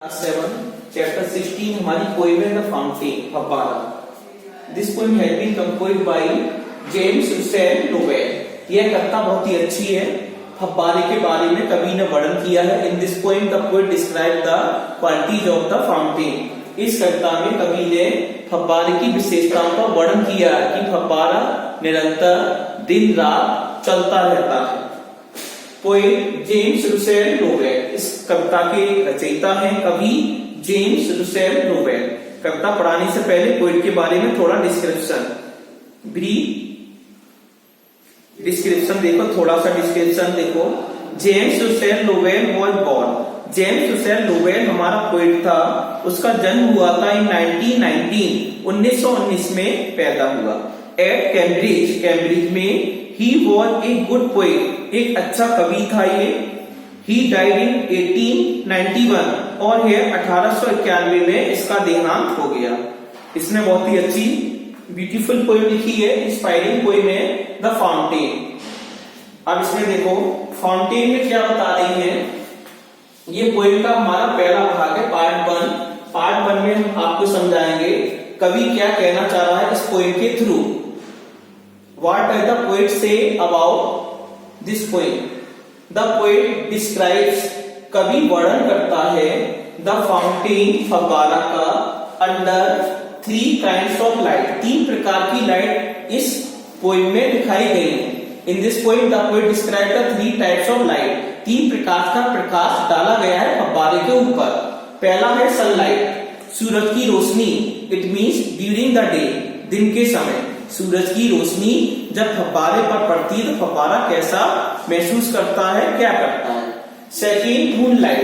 7 chapter 16 हमारी poem है the fountain फव्वारा। This poem has been composed by James हुसैन नोवेल। यह कविता बहुत ही अच्छी है। फव्वारे के बारे में कवि ने वर्णन किया है। In this poem the poet describe the qualities of the fountain. इस कविता में कवि ने फव्वारे की विशेषताओं का वर्णन किया है कि फव्वारा निरंतर दिन रात चलता रहता है। पोएट जेम्स रुसेल नोवेल, इस कविता के रचयिता हैं कवि जेम्स रुसेल नोवेल। कविता पढ़ाने से पहले पोएट के बारे में थोड़ा डिस्क्रिप्शन, ब्रीफ डिस्क्रिप्शन देखो, थोड़ा सा डिस्क्रिप्शन देखो। James Russell novel was born. James Russell novel हमारा पोएट था, उसका जन्म हुआ था इन 1919 में पैदा हुआ। एट कैम्ब्रिज, कैम्ब्रिज में। He was a good poet, एक अच्छा कवि था ये। ही डाइड इन 1891 और ये 1891 में इसका देहांत हो गया। इसने बहुत ही अच्छी ब्यूटीफुल पोएम लिखी है, इंस्पायरिंग पोएम है द फाउंटेन। अब इसमें देखो फाउंटेन में क्या बता रही है। ये पोएम का हमारा पहला भाग है, पार्ट 1। पार्ट 1 में हम आपको समझाएंगे कवि क्या कहना चाह रहा है इस पोएम के through. What does the poet say about this poem? The poet describes, कवि वर्णन करता है the fountain फव्वारा का under 3 kinds of light, 3 प्रकार की लाइट इस पोएम में दिखाई गई है। In this poem the poet describes the 3 types of light, 3 प्रकार का प्रकाश डाला गया है फव्वारे के ऊपर। पहला है सनलाइट, सूरज की रोशनी। It means during the day, दिन के समय सूरज की रोशनी जब फव्वारे पर पड़ती है तो फव्वारा कैसा महसूस करता है, क्या करता है। Second moonlight,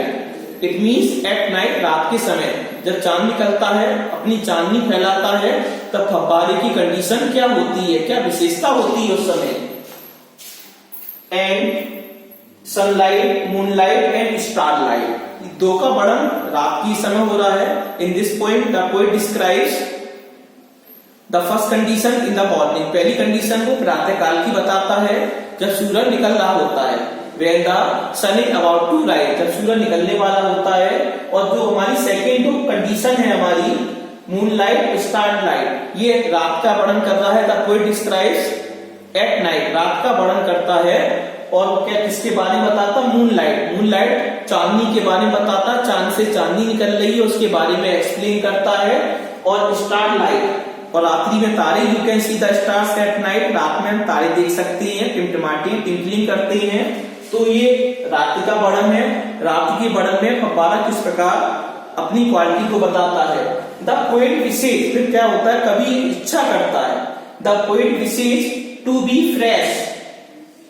it means at night, रात के समय जब चांद निकलता है, अपनी चांदनी फैलाता है, तब फव्वारे की कंडीशन क्या होती है, क्या विशेषता होती है उस समय। And sunlight, moonlight and starlight, दो का वर्णन रात की समय हो रहा है। In this poem the poet describes the first condition in the morning, पहली कंडीशन वो प्रातः काल की बताता है जब सूरज निकल रहा होता है। When the sun is about to rise, जब सूरज निकलने वाला होता है। और जो हमारी सेकेंड कंडीशन है हमारी मूनलाइट स्टारलाइट, ये रात का वर्णन कर रहा है। The poet describes at night, रात का वर्णन करता है। और क्या किसके बारे में बताता, मूनलाइट, मूनलाइट चांदनी के बारे में बताता, चांद से चांदनी निकल रही है उसके बारे में एक्सप्लेन करता है। और स्टारलाइट, और आखिरी में तारे, you can see the stars at night, रात में हम तारे देख सकते हैं, टिमटिमाते टिंकलिंग करते हैं। तो ये रात का वर्णन है। रात के वर्णन में फव्वारा किस प्रकार अपनी क्वालिटी को बताता है। द पोएट विशेष, फिर क्या होता है, कवि इच्छा करता है। The poet wishes to be fresh,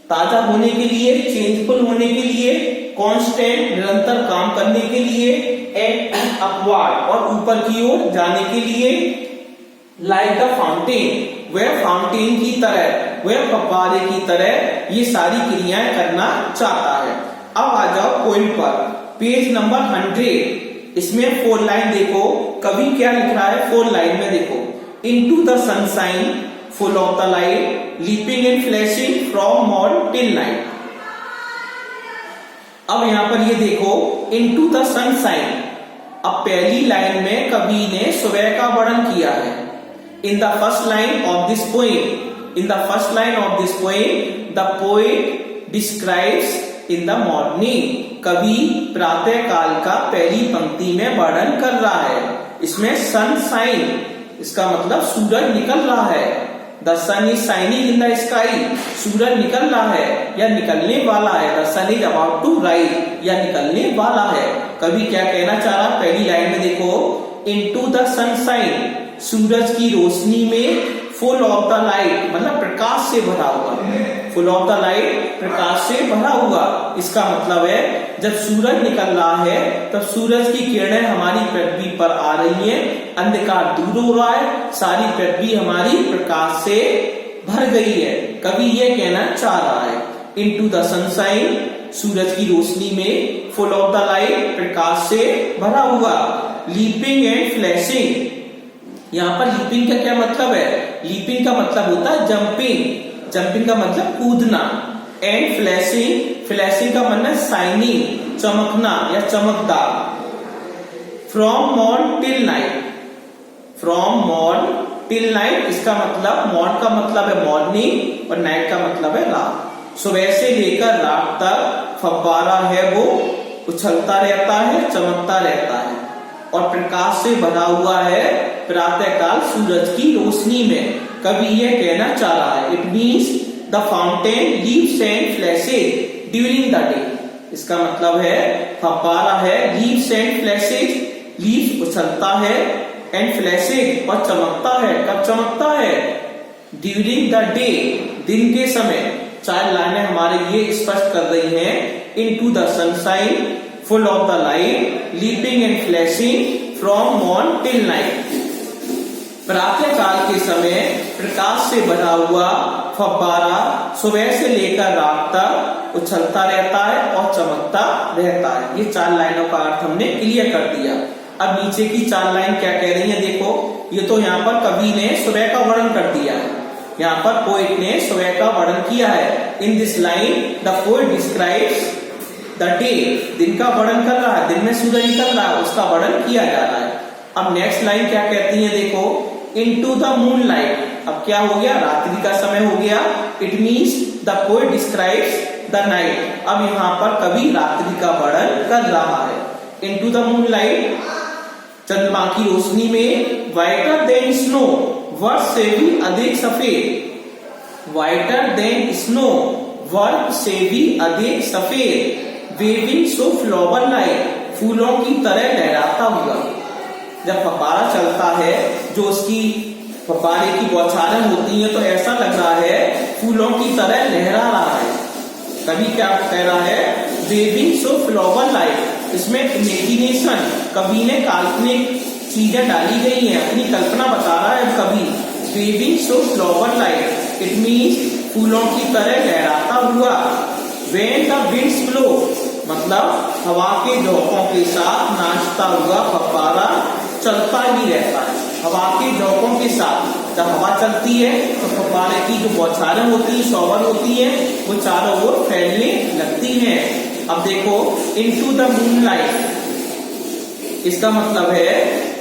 ताजा होने के लिए, चेंजफुल होने के लिए, कांस्टेंट निरंतर काम करने के लिए, एंड अपवार्ड और ऊपर की ओर जाने के लिए। लाइक द फाउंटेन, वह फाउंटेन की तरह, वह फव्वारे की तरह ये सारी क्रियाएं करना चाहता है। अब आ जाओ पोएम पर, पेज नंबर 100। इसमें 4 लाइन देखो, कवि क्या लिख रहा है 4 लाइन में देखो। Into the sunshine full of the light, leaping and flashing from morn till night. अब यहां पर ये देखो इनटू द सनशाइन। अब पहली लाइन में कवि ने सुबह का वर्णन किया है। In the first line of this poem, in the first line of this poem, the poet describes in the morning, कवि प्रातः काल का पहली पंक्ति में वर्णन कर रहा है। इसमें सनशाइन, इसका मतलब सूरज निकल रहा है। The sun is shining in the sky, सूरज निकल रहा है या निकलने वाला है। The sun is about to rise, या निकलने वाला है। कवि क्या कहना चाह रहा है पहली लाइन में देखो, into the sunshine, सूरज की रोशनी में, फुल ऑफ द लाइट मतलब प्रकाश से भरा हुआ, फुल ऑफ द लाइट प्रकाश से भरा हुआ। इसका मतलब है जब सूरज निकल रहा है तब सूरज की किरणें हमारी पृथ्वी पर आ रही हैं, अंधकार दूर हो रहा है, सारी पृथ्वी हमारी प्रकाश से भर गई है। कवि ये कहना चाह रहा है इनटू द सनशाइन, सूरज की रोशनी में, फुल ऑफ द लाइट प्रकाश से भरा हुआ। लीपिंग एंड फ्लैशिंग, यहाँ पर लीपिंग का क्या मतलब है, लीपिंग का मतलब होता है जंपिंग, जंपिंग का मतलब कूदना। एंड फ्लैशिंग, फ्लैशिंग का मतलब शाइनिंग, चमकना या चमकदार। From morn till night, from morn till night, इसका मतलब मॉर्न का मतलब है मॉर्निंग और नाइट का मतलब है रात। सुबह से लेकर रात तक फव्वारा है वो उछलता रहता है, चमकता रहता है और प्रकाश से भरा हुआ है प्रातःकाल सूरज की रोशनी में। कवि यह कहना चाह रहा है, it means the fountain leaves and flashes during the day. इसका मतलब है फव्वारा है, लीव्स एंड फ्लैशेज, लीव्स उछलता है एंड फ्लैशेज और चमकता है। कब चमकता है? ड्यूरिंग द डे, दिन के समय। 4 लाइनें हमारे ये स्पष्ट कर रही हैं, into the sunshine full of the light leaping and flashing from morn till night. प्रातः काल के समय प्रकाश से भरा हुआ फव्वारा सुबह से लेकर रात तक उछलता रहता है और चमकता रहता है। ये 4 लाइनों का अर्थ हमने क्लियर कर दिया। अब नीचे की 4 लाइन क्या कह रही है देखो। ये तो यहाँ पर कवि ने सुबह का वर्णन कर दिया है, यहाँ पर पोएट ने सुबह का वर्णन किया है। In this line the poet describes the day, दिन का वर्णन कर रहा है, दिन में सूरज निकल रहा है, उसका वर्णन किया जा रहा है। अब नेक्स्ट लाइन क्या कहती है देखो, इनटू द मून लाइट। अब क्या हो गया? रात्रि का समय हो गया। It means the poet describes the night. अब यहाँ पर कवि रात्रि का वर्णन कर रहा है। इनटू द मून लाइट, चंद्रमा की रोशनी में, व्हाइटर देन स्नो, वर्ष से भी अधिक सफेद, व्हाइटर देन स्नो, वर्ष से भी अधिक सफेद, वेविंग सो फ्लावर लाइक, फूलों की तरह लहराता हुआ। जब फव्वारा चलता है, जो उसकी फव्वारे की बौछारें होती हैं, तो ऐसा लग रहा है फूलों की तरह लहरा रहा है। कवि क्या कह रहा है? Waving so flower like. इसमें इमेजिनेशन, कवि ने काल्पनिक चीजें डाली गई हैं, अपनी कल्पना बता रहा है कवि। Waving so flower like, it means फूलों की तरह लहराता हुआ। व्हेन द विंड्स ब्लो, मतलब हवा के झोंकों के साथ नाचता हुआ फव्वारा चलता ही रहता है। हवा के झोंकों के साथ जब हवा चलती है तो फव्वारे की जो बौछारें होती है, शॉवर होती है, वो चारों ओर फैलने लगती हैं। अब देखो, इनटू द मून लाइट, इसका मतलब है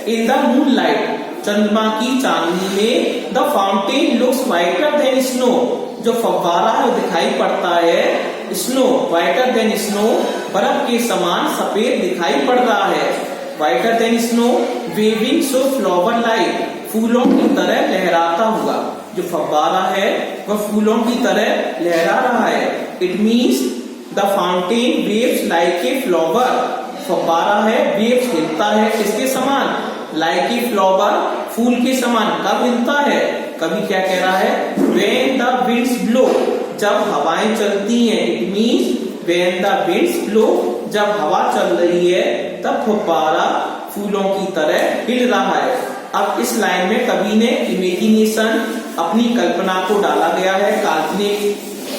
इन द मून लाइट, चंद्रमा की चांदनी में, the fountain looks whiter than snow, जो फव्वारा है वो दिखाई पड़ता है स्नो, व्हाइटर देन स्नो, बर्फ के समान सफेद दिखाई पड़ रहा है। Whiter than snow, waving so flower like, फूलों की तरह लहराता हुआ। जो फव्वारा है वह फूलों की तरह लहरा रहा है। It means the fountain waves like a flower, फव्वारा है, वेव्स हिलता है किसके समान? लाइक ए फ्लावर, फूल के समान। कब हिलता है? कभी क्या कह रहा है? व्हेन द विंड्स ब्लो, जब हवाएं चलती हैं। It means when the winds blow, जब हवा चल रही है तब फव्वारा फूलों की तरह हिल रहा है। अब इस लाइन में कवि ने इमेजिनेशन, अपनी कल्पना को डाला गया है, काल्पनिक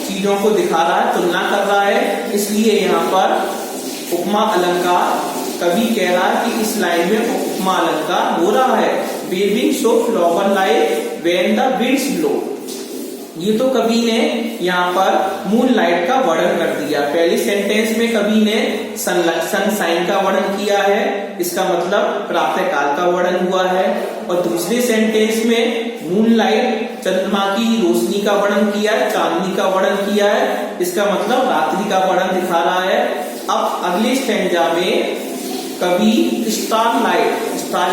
चीजों को दिखा रहा है, तुलना कर रहा है, इसलिए यहाँ पर उपमा अलंकार कवि कह रहा है कि इस लाइन में उपमा अलंकार हो रहा है। Waving so flower like when the winds blow. ये तो कवि ने यहाँ पर मून लाइट का वर्णन कर दिया। पहले सेंटेंस में कवि ने सनशाइन का वर्णन किया है, इसका मतलब प्रातः काल का वर्णन हुआ है। और दूसरे सेंटेंस में मून लाइट, चंद्रमा की रोशनी का वर्णन किया है, चांदनी का वर्णन किया है, इसका मतलब रात्रि का वर्णन दिखा रहा है। अब अगले स्टैंजा में कवि स्टार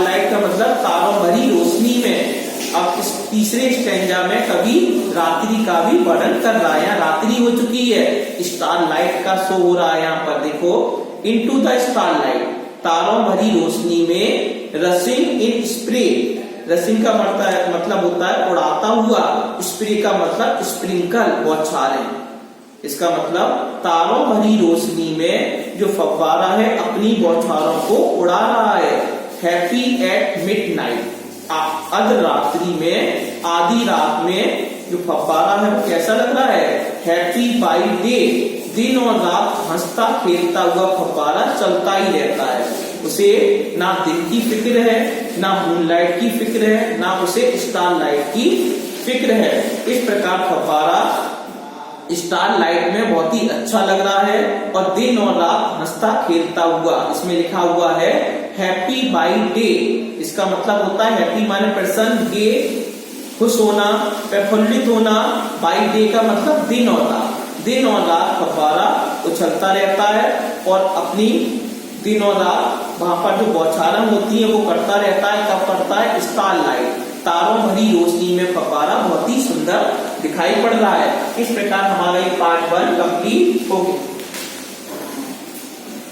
लाइट का मतलब तारों भरी रोशनी में। अब इस तीसरे स्टैंजा में कवि रात्रि का भी वर्णन कर रहा है। रात्रि हो चुकी है, स्टार लाइट का शो हो रहा है। यहाँ पर देखो, इनटू द स्टार लाइट, तारों भरी रोशनी में, रसिंग इन स्प्रे, रसिंग का मतलब होता है उड़ाता हुआ, स्प्रे का मतलब स्प्रिंकल, बौछारें। इसका मतलब तारों भरी रोशनी में जो फव्वारा है अपनी बौछारों को उड़ा रहा है। हैप्पी एट मिडनाइट, अर्ध रात्रि में, आधी रात में जो फव्वारा है वो कैसा लग रहा है? हैप्पी बाय डे, दिन और रात हंसता खेलता हुआ फव्वारा चलता ही रहता है। उसे ना दिन की फिक्र है, ना मूनलाइट की फिक्र है, ना उसे स्टार लाइट की फिक्र है। इस प्रकार फव्वारा स्टार लाइट में बहुत ही अच्छा लग रहा है और दिन और रात हंसता खेलता हुआ, इसमें लिखा हुआ है हैप्पी बाई डे। इसका मतलब होता है हैप्पी माने प्रसन्न, डे खुश होना, प्रफुल्लित होना, बाई डे का मतलब दिन और रात। दिन और रात फव्वारा उछलता रहता है और अपनी दिन और रात वहां पर जो बौछारें होती है वो करता रहता है। कब करता है? स्टारलाइट, तारों भरी रोशनी में फव्वारा बहुत ही सुंदर दिखाई पड़ रहा है। इस प्रकार हमारा ये पार्ट 1 कंप्लीट हो गया।